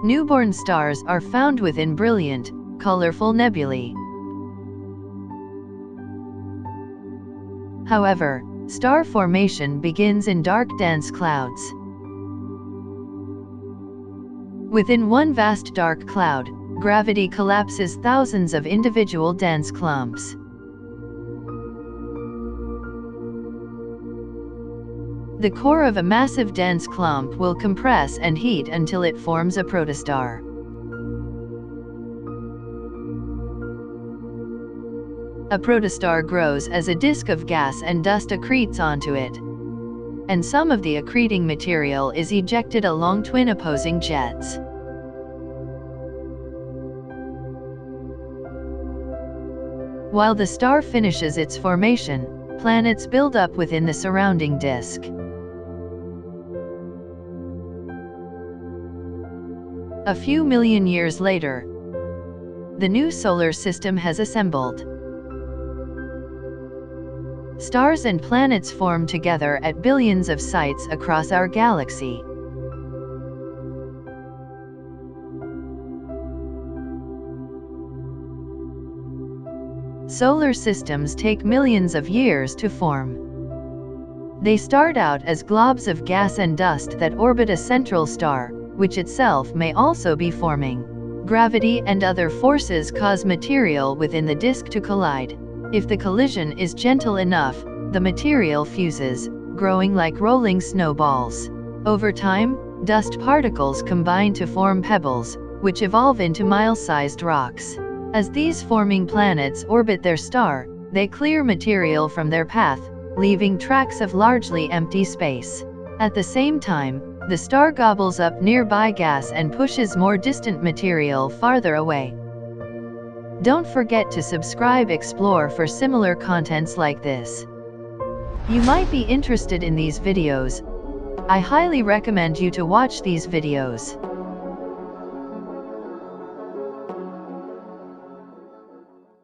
Newborn stars are found within brilliant, colorful nebulae. However, star formation begins in dark dense clouds. Within one vast dark cloud, gravity collapses thousands of individual dense clumps. The core of a massive dense clump will compress and heat until it forms a protostar. A protostar grows as a disk of gas and dust accretes onto it. And some of the accreting material is ejected along twin opposing jets. While the star finishes its formation, planets build up within the surrounding disk. A few million years later, the new solar system has assembled. Stars and planets form together at billions of sites across our galaxy. Solar systems take millions of years to form. They start out as globs of gas and dust that orbit a central star, which itself may also be forming. Gravity and other forces cause material within the disk to collide. If the collision is gentle enough, the material fuses, growing like rolling snowballs. Over time, dust particles combine to form pebbles, which evolve into mile-sized rocks. As these forming planets orbit their star, they clear material from their path, leaving tracts of largely empty space. At the same time, the star gobbles up nearby gas and pushes more distant material farther away. Don't forget to explore for similar contents like this. You might be interested in these videos. I highly recommend you to watch these videos.